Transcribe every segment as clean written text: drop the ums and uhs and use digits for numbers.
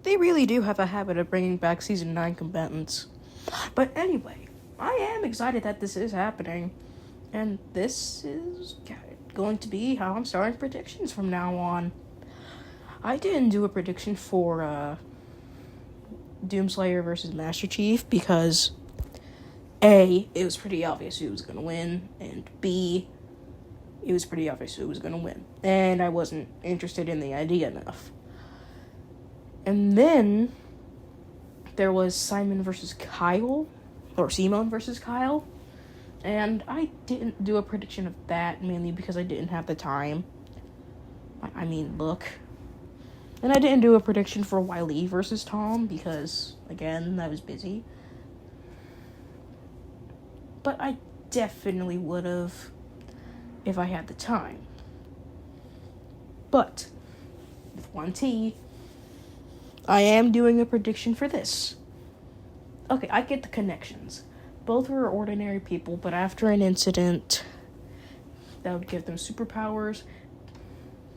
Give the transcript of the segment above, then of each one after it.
They really do have a habit of bringing back Season 9 combatants. But anyway, I am excited that this is happening. And this is going to be how I'm starting predictions from now on. I didn't do a prediction for Doomslayer versus Master Chief because A, it was pretty obvious who was going to win, and B, it was pretty obvious who was going to win. And I wasn't interested in the idea enough. And then there was Simon versus Kyle, or Simone versus Kyle. And I didn't do a prediction of that, mainly because I didn't have the time. I mean, look. And I didn't do a prediction for Wiley versus Tom, because, again, I was busy. But I definitely would have if I had the time. But, with one T, I am doing a prediction for this. Okay, I get the connections. Both were ordinary people, but after an incident that would give them superpowers,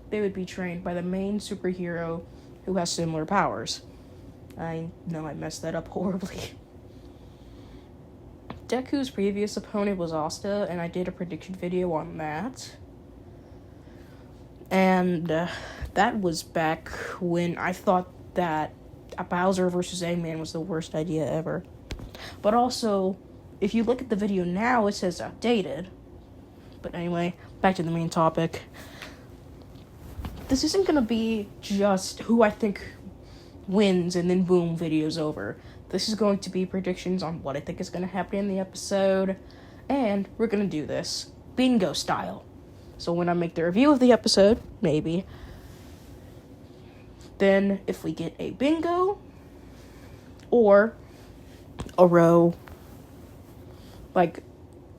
they would be trained by the main superhero who has similar powers. I know I messed that up horribly. Deku's previous opponent was Asta, and I did a prediction video on that. And that was back when I thought that a Bowser versus Eggman was the worst idea ever. But also, if you look at the video now, it says outdated. But anyway, back to the main topic. This isn't going to be just who I think wins and then boom, video's over. This is going to be predictions on what I think is going to happen in the episode. And we're going to do this bingo style. So when I make the review of the episode, maybe, then if we get a bingo or a row, like,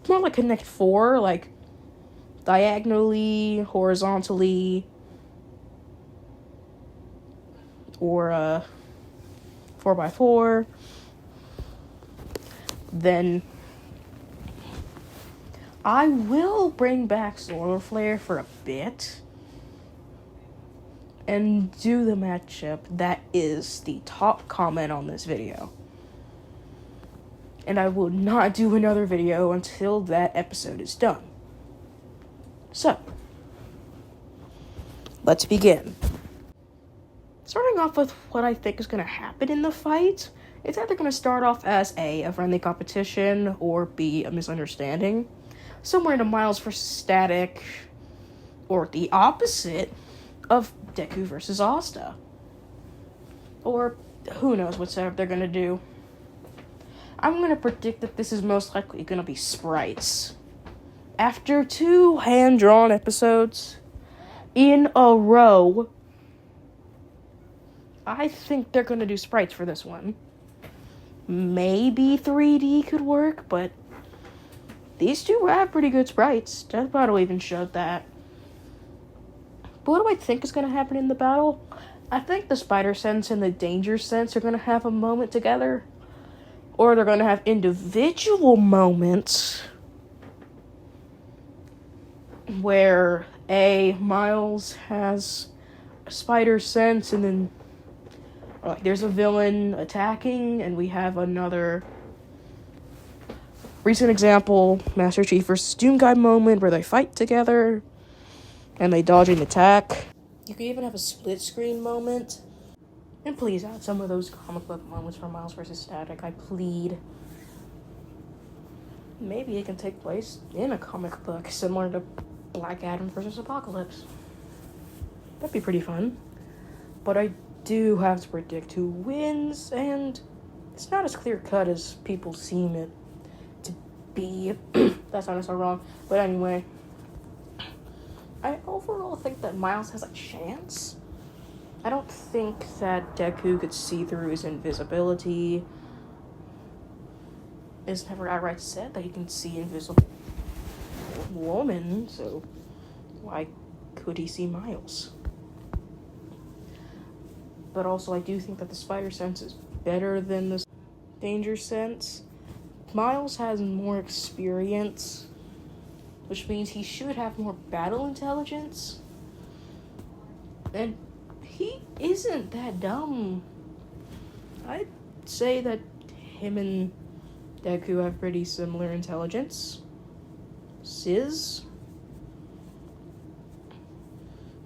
more like Connect 4, like, diagonally, horizontally, or 4x4, then I will bring back Solar Flare for a bit and do the matchup that is the top comment on this video. And I will not do another video until that episode is done. So, let's begin. Starting off with what I think is going to happen in the fight, it's either going to start off as a friendly competition, or B, a misunderstanding. Somewhere into Miles versus Static, or the opposite of Deku versus Asta. Or who knows what setup they're going to do. I'm going to predict that this is most likely going to be sprites. After 2 hand-drawn episodes in a row, I think they're going to do sprites for this one. Maybe 3D could work, but these two have pretty good sprites. Death Battle even showed that. But what do I think is going to happen in the battle? I think the Spider Sense and the Danger Sense are going to have a moment together. Or they're going to have individual moments where Miles has a Spider Sense, and then there's a villain attacking, and we have another recent example, Master Chief versus Doom Guy moment, where they fight together and they dodge an attack. You could even have a split screen moment. And please add some of those comic book moments from Miles vs. Static, I plead. Maybe it can take place in a comic book, similar to Black Adam vs. Apocalypse. That'd be pretty fun. But I do have to predict who wins, and it's not as clear-cut as people seem it to be. That sounded so wrong. But anyway, I overall think that Miles has a chance. I don't think that Deku could see through his invisibility. It's never outright said that he can see invisible woman, so why could he see Miles? But also, I do think that the Spider Sense is better than the Danger Sense. Miles has more experience, which means he should have more battle intelligence. And he isn't that dumb I'd say that him and Deku have pretty similar intelligence. Sizz.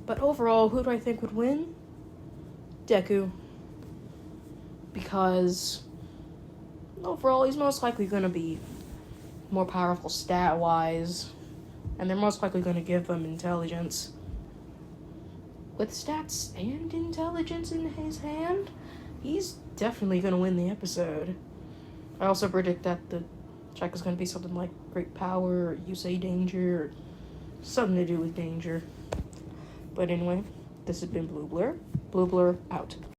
But overall, who do I think would win? Deku. Because overall, he's most likely going to be more powerful stat-wise, and they're most likely going to give him intelligence. With stats and intelligence in his hand, he's definitely going to win the episode. I also predict that the check is going to be something like great power, or you say danger, or something to do with danger. But anyway, this has been Blue Blur. Blue Blur out.